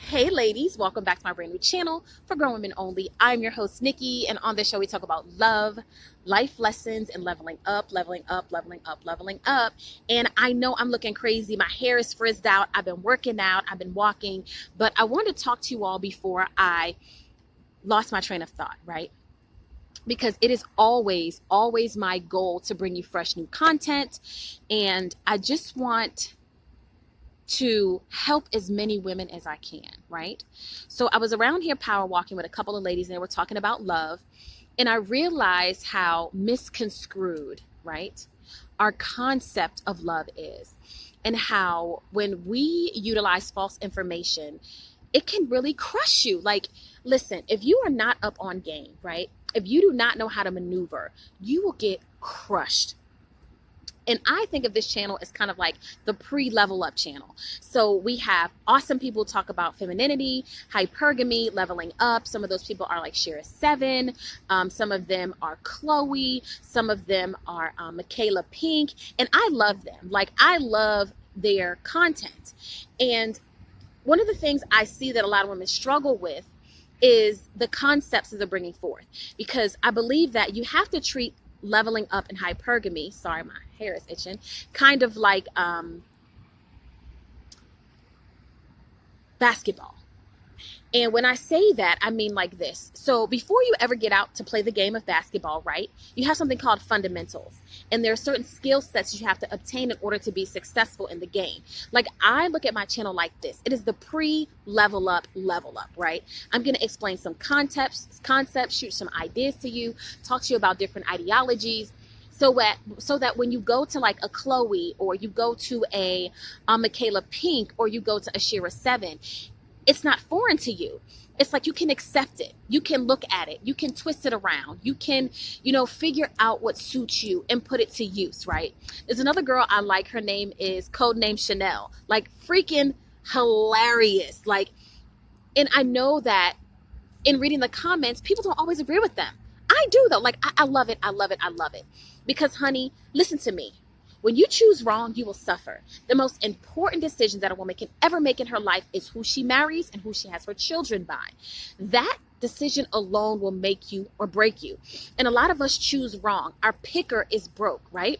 Hey ladies, welcome back to my brand new channel for Grown Women Only. I'm your host Nikki, and on this show we talk about love, life lessons, and leveling up, leveling up, leveling up, leveling up. And I know I'm looking crazy. My hair is frizzed out. I've been working out. I've been walking, but I wanted to talk to you all before I lost my train of thought, right? Because it is always my goal to bring you fresh new content, and I just want to help as many women as I can, right? So I was around here power walking with a couple of ladies and they were talking about love. And I realized how misconstrued, right, our concept of love is. And how when we utilize false information, it can really crush you. Like, listen, if you are not up on game, right? If you do not know how to maneuver, you will get crushed. And I think of this channel as kind of like the pre-level up channel. So we have awesome people talk about femininity, hypergamy, leveling up. Some of those people are like Shira7. Some of them are Chloe. Some of them are Michaela Pink. And I love them. Like, I love their content. And one of the things I see that a lot of women struggle with is the concepts that they're bringing forth. Because I believe that you have to treat leveling up and hypergamy, sorry, my hair is itching, kind of like basketball. And when I say that, I mean like this. So before you ever get out to play the game of basketball, right, you have something called fundamentals. And there are certain skill sets you have to obtain in order to be successful in the game. Like, I look at my channel like this. It is the pre-level up, level up, right? I'm going to explain some concepts, shoot some ideas to you, talk to you about different ideologies. So that when you go to like a Chloe, or you go to a Michaela Pink, or you go to a Shira7, it's not foreign to you. It's like you can accept it. You can look at it. You can twist it around. You can, figure out what suits you and put it to use, right? There's another girl I like. Her name is Codename Chanel. Like, freaking hilarious. Like, and I know that in reading the comments, people don't always agree with them. I do though. Like, I love it. I love it. I love it. Because, honey, listen to me. When you choose wrong, you will suffer. The most important decision that a woman can ever make in her life is who she marries and who she has her children by. That decision alone will make you or break you. And a lot of us choose wrong. Our picker is broke, right?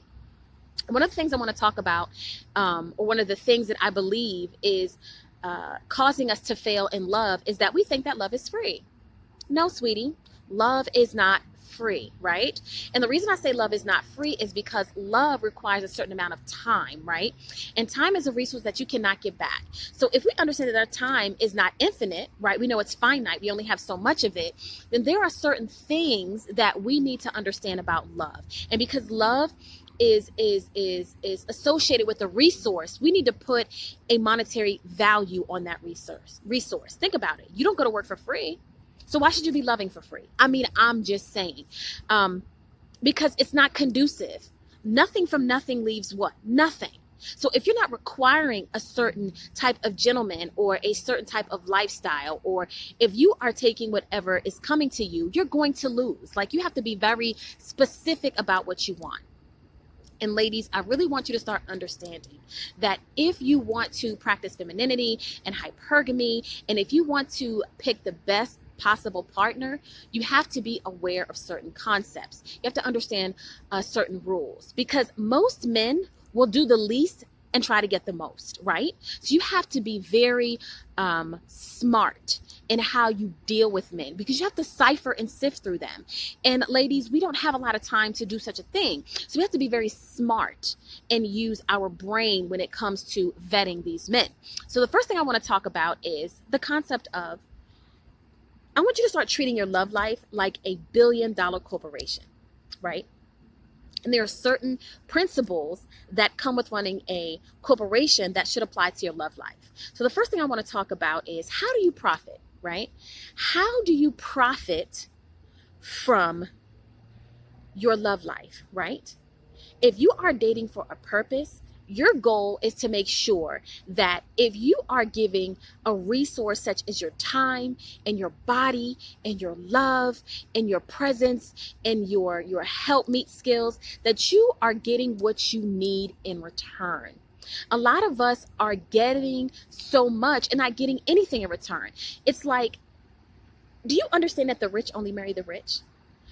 One of the things I want to talk about, or one of the things that I believe is causing us to fail in love, is that we think that love is free. No, sweetie, love is not free, right? And the reason I say love is not free is because love requires a certain amount of time, right? And time is a resource that you cannot get back. So if we understand that our time is not infinite, right? We know it's finite. We only have so much of it. Then there are certain things that we need to understand about love. And because love is associated with a resource, we need to put a monetary value on that resource. Think about it. You don't go to work for free. So why should you be loving for free? I mean, I'm just saying, because it's not conducive. Nothing from nothing leaves what? Nothing. So if you're not requiring a certain type of gentleman or a certain type of lifestyle, or if you are taking whatever is coming to you, you're going to lose. Like, you have to be very specific about what you want. And ladies, I really want you to start understanding that if you want to practice femininity and hypergamy, and if you want to pick the best possible partner, you have to be aware of certain concepts. You have to understand certain rules, because most men will do the least and try to get the most, right? So you have to be very smart in how you deal with men, because you have to cipher and sift through them. And ladies, we don't have a lot of time to do such a thing. So we have to be very smart and use our brain when it comes to vetting these men. So the first thing I want to talk about is the concept of, I want you to start treating your love life like a billion-dollar corporation, right? And there are certain principles that come with running a corporation that should apply to your love life. So the first thing I want to talk about is, how do you profit, right? How do you profit from your love life, right? If you are dating for a purpose, your goal is to make sure that if you are giving a resource such as your time and your body and your love and your presence and your help meet skills, that you are getting what you need in return. A lot of us are getting so much and not getting anything in return. It's like, do you understand that the rich only marry the rich?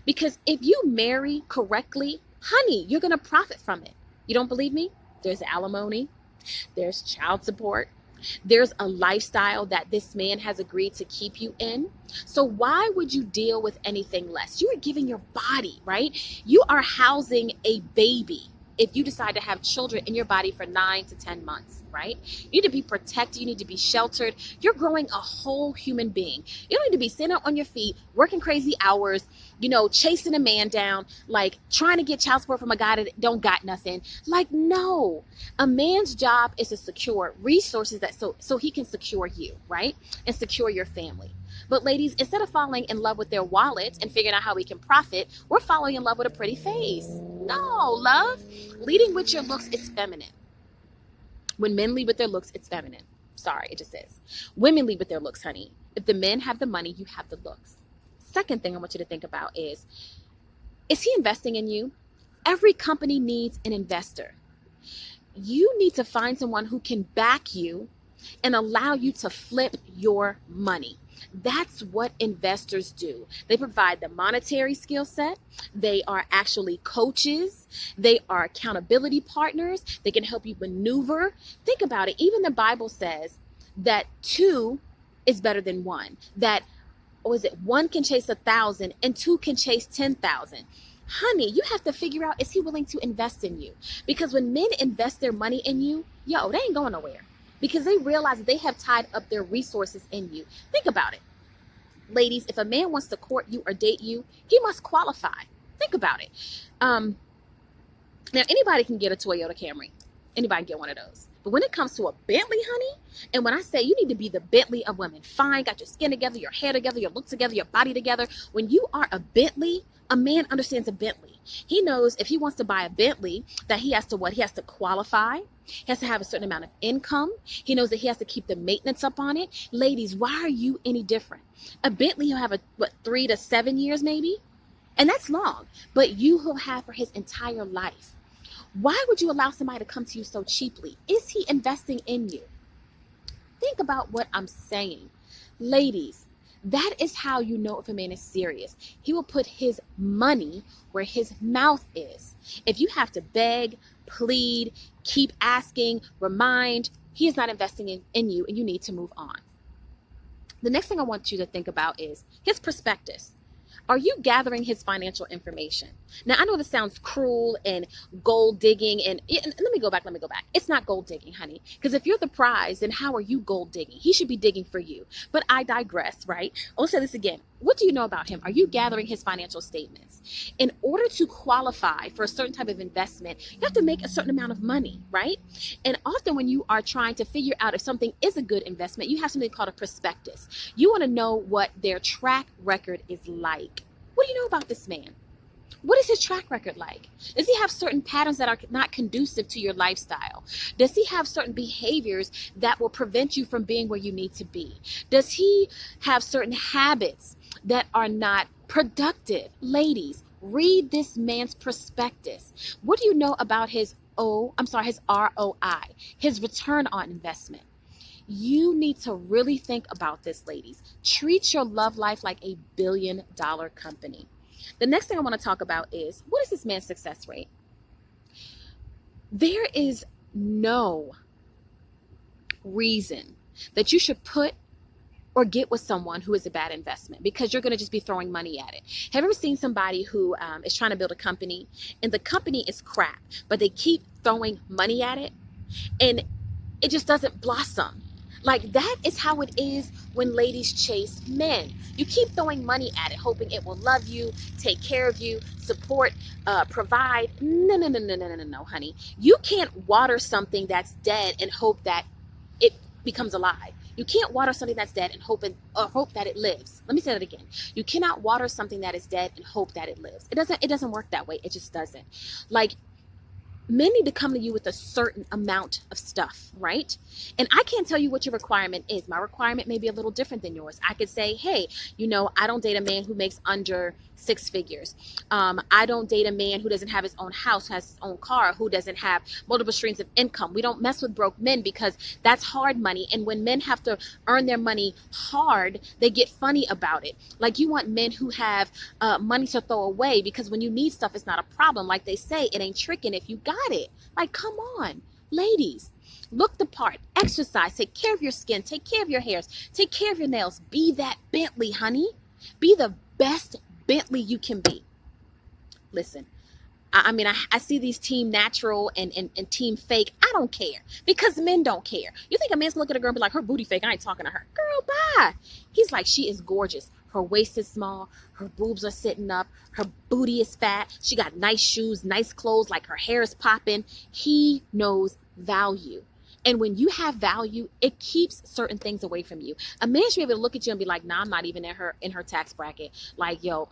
Because if you marry correctly, honey, you're going to profit from it. You don't believe me? There's alimony, there's child support, there's a lifestyle that this man has agreed to keep you in. So why would you deal with anything less? You are giving your body, right? You are housing a baby. If you decide to have children in your body for 9 to 10 months, right? You need to be protected. You need to be sheltered. You're growing a whole human being. You don't need to be sitting on your feet, working crazy hours, chasing a man down, like trying to get child support from a guy that don't got nothing. Like, no. A man's job is to secure resources so he can secure you, right? And secure your family. But ladies, instead of falling in love with their wallet and figuring out how we can profit, we're falling in love with a pretty face. No, love. Leading with your looks is feminine. When men lead with their looks, it's feminine. Sorry, it just is. Women lead with their looks, honey. If the men have the money, you have the looks. Second thing I want you to think about is he investing in you? Every company needs an investor. You need to find someone who can back you and allow you to flip your money. That's what investors do. They provide the monetary skill set. They are actually coaches. They are accountability partners. They can help you maneuver. Think about it. Even the Bible says that 2 is better than 1. That, one can chase 1,000 and 2 can chase 10,000. Honey, you have to figure out, is he willing to invest in you? Because when men invest their money in you, they ain't going nowhere. Because they realize that they have tied up their resources in you. Think about it. Ladies, if a man wants to court you or date you, he must qualify. Think about it. Now, anybody can get a Toyota Camry. Anybody can get one of those. But when it comes to a Bentley, honey, and when I say you need to be the Bentley of women, fine, got your skin together, your hair together, your look together, your body together. When you are a Bentley, a man understands a Bentley. He knows if he wants to buy a Bentley that he has to what? He has to qualify. He has to have a certain amount of income. He knows that he has to keep the maintenance up on it. Ladies, why are you any different? A Bentley, he'll have 3 to 7 years maybe. And that's long. But you will have for his entire life. Why would you allow somebody to come to you so cheaply? Is he investing in you? Think about what I'm saying. Ladies, that is how you know if a man is serious. He will put his money where his mouth is. If you have to beg, plead, keep asking, remind, he is not investing in you, and you need to move on. The next thing I want you to think about is his prospectus. Are you gathering his financial information? Now, I know this sounds cruel and gold digging, and let me go back. It's not gold digging, honey, because if you're the prize, then how are you gold digging? He should be digging for you. But I digress, right? I'll say this again. What do you know about him? Are you gathering his financial statements? In order to qualify for a certain type of investment, you have to make a certain amount of money, right? And often when you are trying to figure out if something is a good investment, you have something called a prospectus. You want to know what their track record is like. What do you know about this man? What is his track record like? Does he have certain patterns that are not conducive to your lifestyle? Does he have certain behaviors that will prevent you from being where you need to be? Does he have certain habits that are not productive? Ladies, read this man's prospectus. What do you know about his ROI, his return on investment? You need to really think about this, ladies. Treat your love life like a billion-dollar company. The next thing I want to talk about is, what is this man's success rate? There is no reason that you should put or get with someone who is a bad investment, because you're going to just be throwing money at it. Have you ever seen somebody who is trying to build a company and the company is crap, but they keep throwing money at it and it just doesn't blossom? Like, that is how it is when ladies chase men. You keep throwing money at it, hoping it will love you, take care of you, support, provide. No, honey. You can't water something that's dead and hope that it becomes alive. You can't water something that's dead and hope that it lives. Let me say that again. You cannot water something that is dead and hope that it lives. It doesn't work that way. It just doesn't. Like, Men need to come to you with a certain amount of stuff, right? And I can't tell you what your requirement is. My requirement may be a little different than yours. I could say, hey, I don't date a man who makes under 6 figures. I don't date a man who doesn't have his own house, who has his own car, who doesn't have multiple streams of income. We don't mess with broke men because that's hard money. And when men have to earn their money hard, they get funny about it. Like, you want men who have money to throw away, because when you need stuff, it's not a problem. Like they say, it ain't tricking if you got it. Like, come on, ladies. Look the part, exercise, take care of your skin, take care of your hairs, take care of your nails. Be that Bentley, honey. Be the best Bentley you can be. Listen, I see these team natural and team fake. I don't care, because men don't care. You think a man's gonna look at a girl and be like, her booty fake, I ain't talking to her. Girl, bye. He's like, she is gorgeous. Her waist is small. Her boobs are sitting up. Her booty is fat. She got nice shoes, nice clothes, like her hair is popping. He knows value. And when you have value, it keeps certain things away from you. A man should be able to look at you and be like, nah, I'm not even in her tax bracket. Like, yo,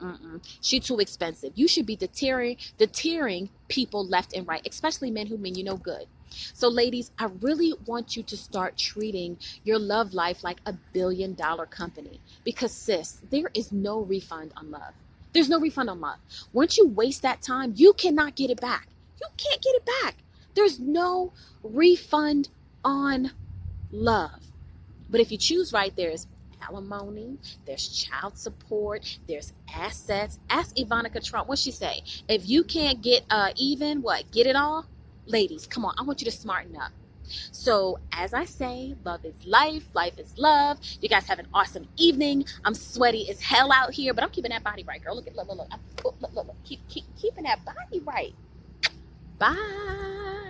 she too expensive. You should be deterring people left and right, especially men who mean you no good. So ladies, I really want you to start treating your love life like a $1 billion company, because sis, there is no refund on love. There's no refund on love. Once you waste that time, you cannot get it back. You can't get it back. There's no refund on love. But if you choose right, there's alimony, there's child support, there's assets. Ask Ivanka Trump, what'd she say? If you can't get even, what, get it all? Ladies, come on, I want you to smarten up. So as I say, love is life, life is love. You guys have an awesome evening. I'm sweaty as hell out here, but I'm keeping that body right, girl. Look. Keeping that body right. Bye.